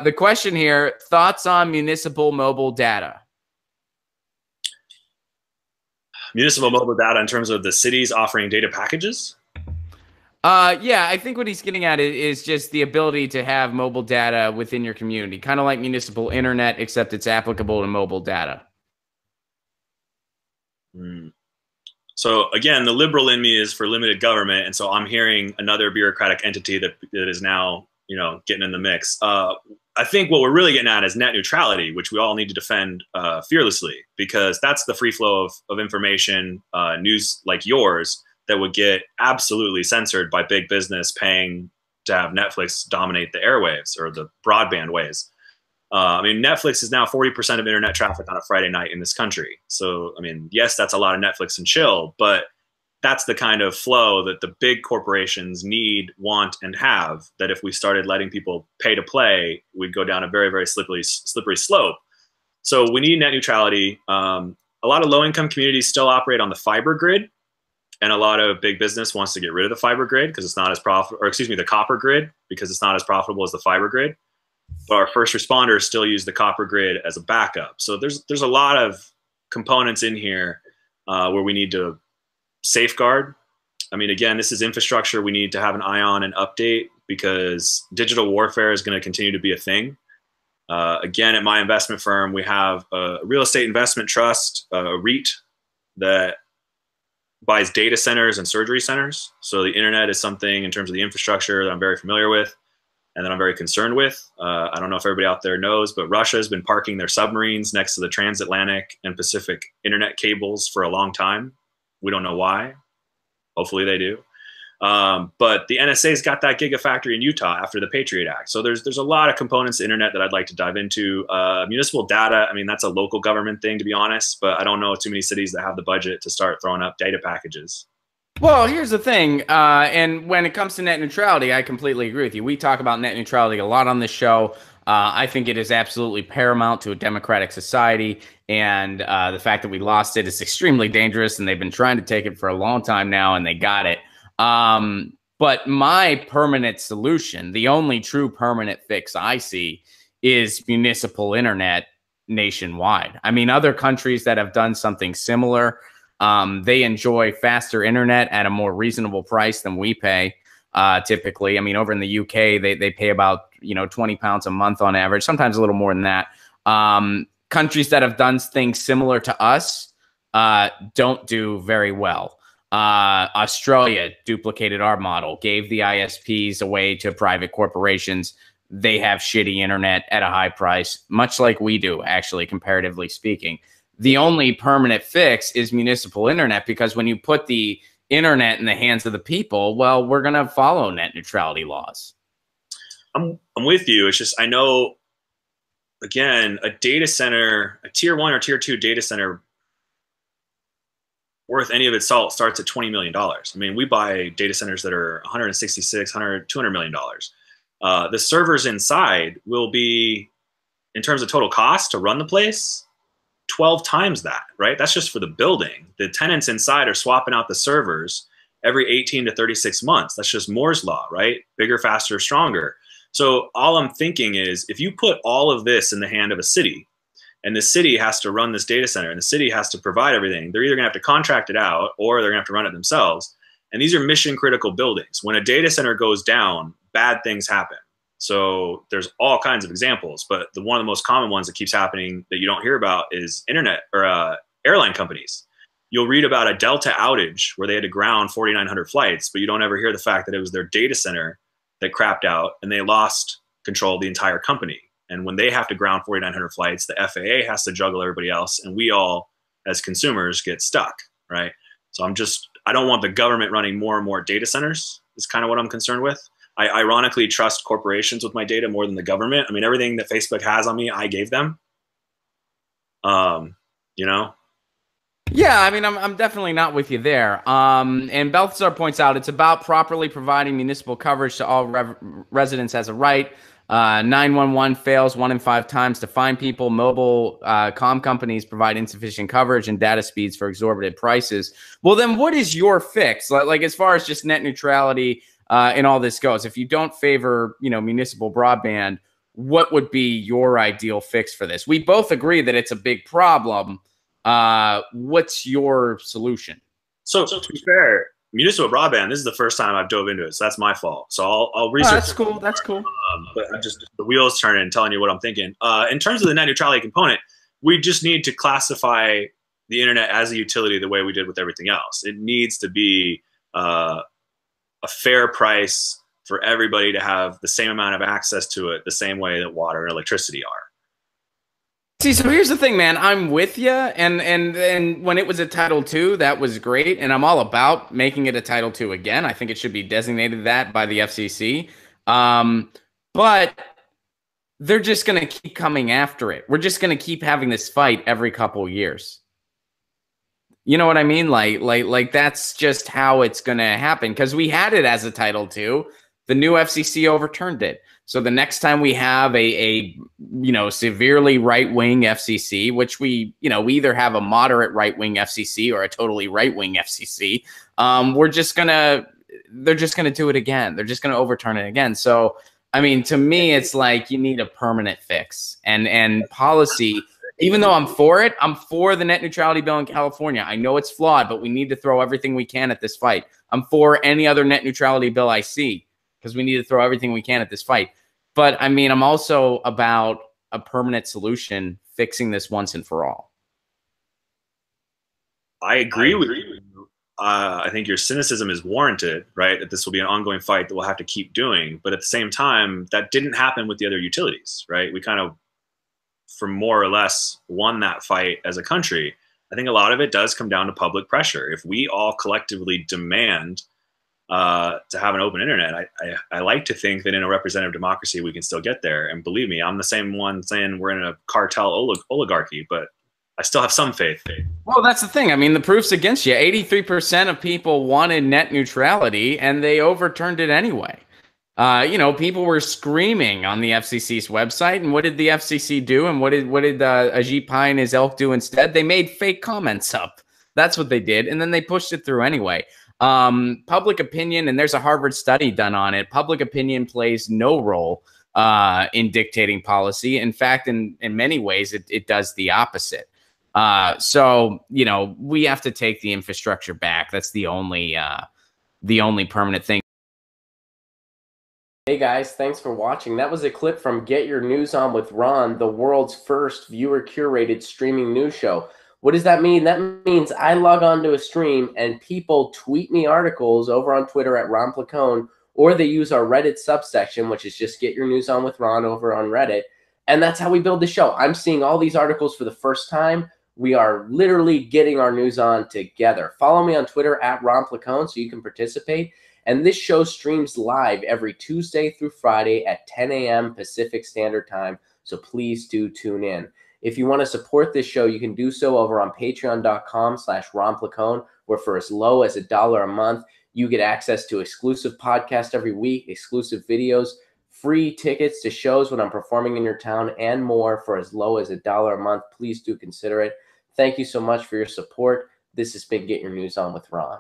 The question here, thoughts on municipal mobile data? Municipal mobile data in terms of the cities offering data packages? Yeah, I think what he's getting at is just the ability to have mobile data within your community, kind of like municipal internet, except it's applicable to mobile data. So again, the liberal in me is for limited government, and so I'm hearing another bureaucratic entity that is now, getting in the mix. I think what we're really getting at is net neutrality, which we all need to defend fearlessly, because that's the free flow of information, news like yours, that would get absolutely censored by big business paying to have Netflix dominate the airwaves or the broadband waves. I mean, Netflix is now 40% of internet traffic on a Friday night in this country. So, I mean, yes, that's a lot of Netflix and chill, but that's the kind of flow that the big corporations need, want, and have, that if we started letting people pay to play, we'd go down a very, very slippery slope. So we need net neutrality. A lot of low-income communities still operate on the fiber grid, and a lot of big business wants to get rid of the fiber grid because it's not as profitable, or excuse me, the copper grid, because it's not as profitable as the fiber grid. But our first responders still use the copper grid as a backup. So there's a lot of components in here where we need to safeguard. I mean, again, this is infrastructure we need to have an eye on and update, because digital warfare is going to continue to be a thing. Again, at my investment firm, we have a real estate investment trust, a REIT, that buys data centers and surgery centers. So the internet is something in terms of the infrastructure that I'm very familiar with and that I'm very concerned with. I don't know if everybody out there knows, but Russia has been parking their submarines next to the transatlantic and Pacific internet cables for a long time. We don't know why. Hopefully they do. But the NSA's got that gigafactory in Utah after the Patriot Act. So there's a lot of components to internet that I'd like to dive into. Municipal data, I mean, that's a local government thing, to be honest, but I don't know too many cities that have the budget to start throwing up data packages. Well, here's the thing, and when it comes to net neutrality, I completely agree with you. We talk about net neutrality a lot on this show. I think it is absolutely paramount to a democratic society, and the fact that we lost it is extremely dangerous, and they've been trying to take it for a long time now, and they got it. But my permanent solution, the only true permanent fix I see, is municipal internet nationwide. I mean, other countries that have done something similar, they enjoy faster internet at a more reasonable price than we pay typically. I mean, over in the UK, they pay about, £20 a month on average, sometimes a little more than that. Countries that have done things similar to us don't do very well. Australia duplicated our model, gave the ISPs away to private corporations. They have shitty internet at a high price, much like we do, actually, comparatively speaking. The only permanent fix is municipal internet, because when you put the internet in the hands of the people, well, we're going to follow net neutrality laws. I'm with you. It's just, I know, again, a data center, a tier 1 or tier 2 data center worth any of its salt starts at $20 million. I mean, we buy data centers that are $166, $200 million. The servers inside will be, in terms of total cost to run the place, 12 times that, right? That's just for the building. The tenants inside are swapping out the servers every 18 to 36 months. That's just Moore's law, right? Bigger, faster, stronger. So all I'm thinking is, if you put all of this in the hand of a city, and the city has to run this data center, and the city has to provide everything, they're either going to have to contract it out, or they're going to have to run it themselves. And these are mission critical buildings. When a data center goes down, bad things happen. So there's all kinds of examples, but one of the most common ones that keeps happening that you don't hear about is internet or airline companies. You'll read about a Delta outage where they had to ground 4,900 flights, but you don't ever hear the fact that it was their data center that crapped out and they lost control of the entire company. And when they have to ground 4,900 flights, the FAA has to juggle everybody else, and we all, as consumers, get stuck, right? So I don't want the government running more and more data centers, is kind of what I'm concerned with. I ironically trust corporations with my data more than the government. I mean, everything that Facebook has on me, I gave them. Yeah, I mean, I'm definitely not with you there. And Balthazar points out it's about properly providing municipal coverage to all residents as a right. 911 fails 1 in 5 times to find people. Mobile comm companies provide insufficient coverage and data speeds for exorbitant prices. Well, then what is your fix? Like as far as just net neutrality and all this goes, if you don't favor, municipal broadband, what would be your ideal fix for this? We both agree that it's a big problem. What's your solution? So to be fair, municipal broadband, this is the first time I've dove into it, so that's my fault. So I'll research. Oh, that's cool. That's cool. But I'm just the wheels turning, telling you what I'm thinking. In terms of the net neutrality component, we just need to classify the internet as a utility the way we did with everything else. It needs to be a fair price for everybody to have the same amount of access to it, the same way that water and electricity are. See, so here's the thing, man. I'm with you, and when it was a Title II, that was great, and I'm all about making it a Title II again. I think it should be designated that by the FCC, but they're just going to keep coming after it. We're just going to keep having this fight every couple years. You know what I mean? Like that's just how it's going to happen, because we had it as a Title II. The new FCC overturned it. So the next time we have a severely right-wing FCC, which we either have a moderate right-wing FCC or a totally right-wing FCC, they're just gonna do it again. They're just gonna overturn it again. So I mean, to me, it's like you need a permanent fix and policy. Even though I'm for it, I'm for the net neutrality bill in California. I know it's flawed, but we need to throw everything we can at this fight. I'm for any other net neutrality bill I see, because we need to throw everything we can at this fight. But I mean, I'm also about a permanent solution, fixing this once and for all. I agree with you. I think your cynicism is warranted, right? That this will be an ongoing fight that we'll have to keep doing. But at the same time, that didn't happen with the other utilities, right? We kind of, for more or less, won that fight as a country. I think a lot of it does come down to public pressure. If we all collectively demand to have an open internet, I like to think that in a representative democracy we can still get there. And believe me, I'm the same one saying we're in a cartel oligarchy, but I still have some faith. Well, that's the thing. I mean, the proof's against you. 83% of people wanted net neutrality, and they overturned it anyway. People were screaming on the FCC's website, and what did the FCC do? And what did Ajit Pai and his ilk do instead? They made fake comments up. That's what they did, and then they pushed it through anyway. Public opinion, and there's a Harvard study done on it, public opinion plays no role in dictating policy. In fact, in many ways, it does the opposite. So, we have to take the infrastructure back. That's the only permanent thing. Hey guys, thanks for watching. That was a clip from Get Your News On with Ron, the world's first viewer-curated streaming news show. What does that mean? That means I log on to a stream and people tweet me articles over on Twitter at Ron Placone, or they use our Reddit subsection, which is just Get Your News On with Ron over on Reddit. And that's how we build the show. I'm seeing all these articles for the first time. We are literally getting our news on together. Follow me on Twitter at Ron Placone so you can participate. And this show streams live every Tuesday through Friday at 10 a.m. Pacific Standard Time. So please do tune in. If you want to support this show, you can do so over on patreon.com/Ron Placone, where for as low as $1 a month, you get access to exclusive podcasts every week, exclusive videos, free tickets to shows when I'm performing in your town, and more for as low as $1 a month. Please do consider it. Thank you so much for your support. This has been Get Your News On with Ron.